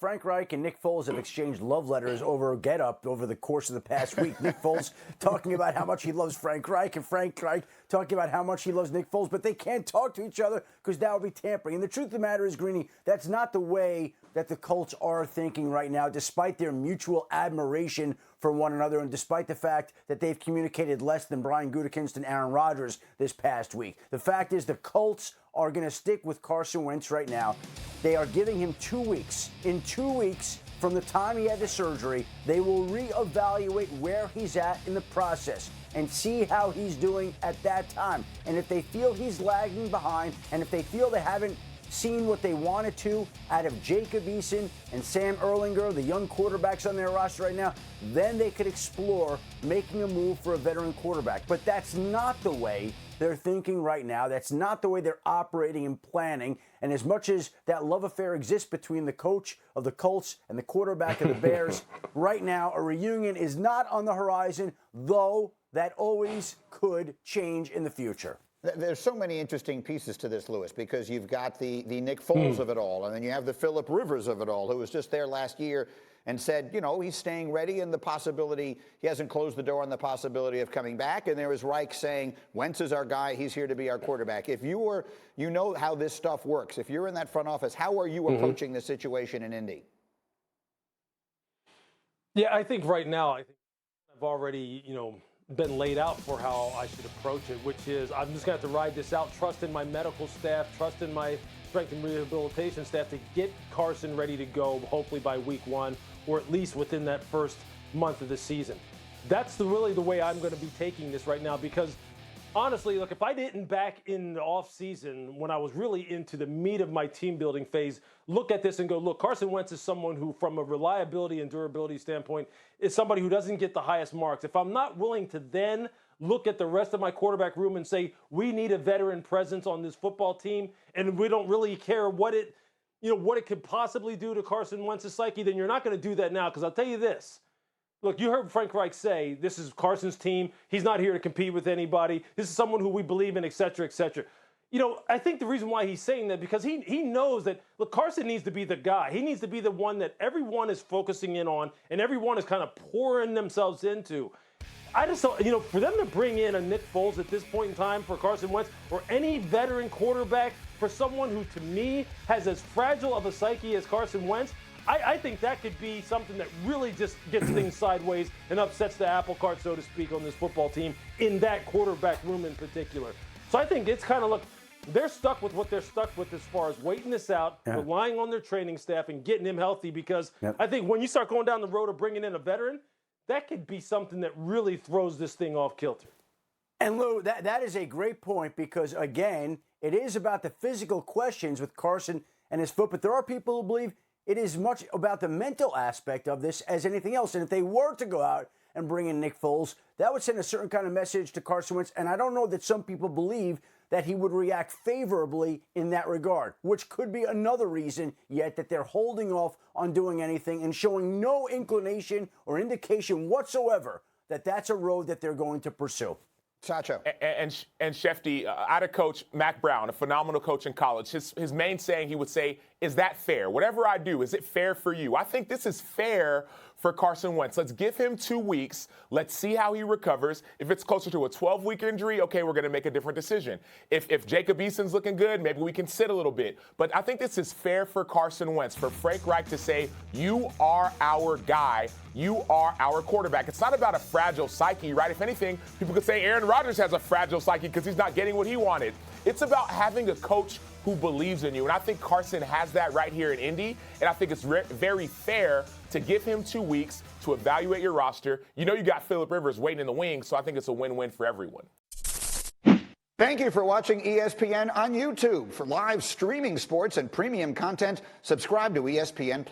Frank Reich and Nick Foles have exchanged love letters over get-up over the course of the past week. Nick Foles talking about how much he loves Frank Reich, and Frank Reich talking about how much he loves Nick Foles, but they can't talk to each other because that would be tampering. And the truth of the matter is, Greeny, that's not the way that the Colts are thinking right now, despite their mutual admiration for one another and despite the fact that they've communicated less than Brian Gutekunst and Aaron Rodgers this past week. The fact is the Colts are going to stick with Carson Wentz right now. They are giving him 2 weeks. In 2 weeks from the time he had the surgery, they will reevaluate where he's at in the process and see how he's doing at that time. And if they feel he's lagging behind, and if they feel they haven't seen what they wanted to out of Jacob Eason and Sam Erlinger, the young quarterbacks on their roster right now, then they could explore making a move for a veteran quarterback. But that's not the way they're thinking right now. That's not the way they're operating and planning. And as much as that love affair exists between the coach of the Colts and the quarterback of the Bears, right now a reunion is not on the horizon, though that always could change in the future. There's so many interesting pieces to this, Louis, because you've got the Nick Foles of it all, and then you have the Phillip Rivers of it all, who was just there last year and said, you know, he's staying ready and the possibility, he hasn't closed the door on the possibility of coming back. And there was Reich saying, Wentz is our guy, he's here to be our quarterback. If you were, you know how this stuff works. If you're in that front office, how are you approaching the situation in Indy? Yeah, I think right now, I've already, been laid out for how I should approach it, which is I'm just going to have to ride this out, trust in my medical staff, trust in my strength and rehabilitation staff to get Carson ready to go, hopefully by week 1, or at least within that first month of the season. That's really the way I'm going to be taking this right now, because honestly, look, if I didn't back in the offseason when I was really into the meat of my team building phase, look at this and go, look, Carson Wentz is someone who, from a reliability and durability standpoint, is somebody who doesn't get the highest marks. If I'm not willing to then look at the rest of my quarterback room and say, we need a veteran presence on this football team, and we don't really care what it could possibly do to Carson Wentz's psyche, then you're not going to do that now, because I'll tell you this. Look, you heard Frank Reich say, this is Carson's team. He's not here to compete with anybody. This is someone who we believe in, et cetera, et cetera. I think the reason why he's saying that, because he knows that, look, Carson needs to be the guy. He needs to be the one that everyone is focusing in on and everyone is kind of pouring themselves into. I just don't, for them to bring in a Nick Foles at this point in time for Carson Wentz, or any veteran quarterback for someone who, to me, has as fragile of a psyche as Carson Wentz, I think that could be something that really just gets things sideways and upsets the apple cart, so to speak, on this football team, in that quarterback room in particular. So I think it's kind of, look, they're stuck with what they're stuck with as far as waiting this out, relying on their training staff and getting him healthy, because I think when you start going down the road of bringing in a veteran, that could be something that really throws this thing off kilter. And Lou, that is a great point, because, again, it is about the physical questions with Carson and his foot, but there are people who believe it is much about the mental aspect of this as anything else. And if they were to go out and bring in Nick Foles, that would send a certain kind of message to Carson Wentz. And I don't know that some people believe that he would react favorably in that regard, which could be another reason yet that they're holding off on doing anything and showing no inclination or indication whatsoever that that's a road that they're going to pursue. Acho. And Schefter, I had a coach, Mac Brown, a phenomenal coach in college. His main saying, he would say, is that fair? Whatever I do, is it fair for you? I think this is fair for Carson Wentz. Let's give him 2 weeks. Let's see how he recovers. If it's closer to a 12-week injury, okay, we're going to make a different decision. If Jacob Eason's looking good, maybe we can sit a little bit. But I think this is fair for Carson Wentz, for Frank Reich to say, you are our guy. You are our quarterback. It's not about a fragile psyche, right? If anything, people could say Aaron Rodgers has a fragile psyche because he's not getting what he wanted. It's about having a coach who believes in you. And I think Carson has that right here in Indy. And I think it's very fair to give him 2 weeks to evaluate your roster. You got Phillip Rivers waiting in the wings, so I think it's a win-win for everyone. Thank you for watching ESPN on YouTube. For live streaming sports and premium content, subscribe to ESPN+.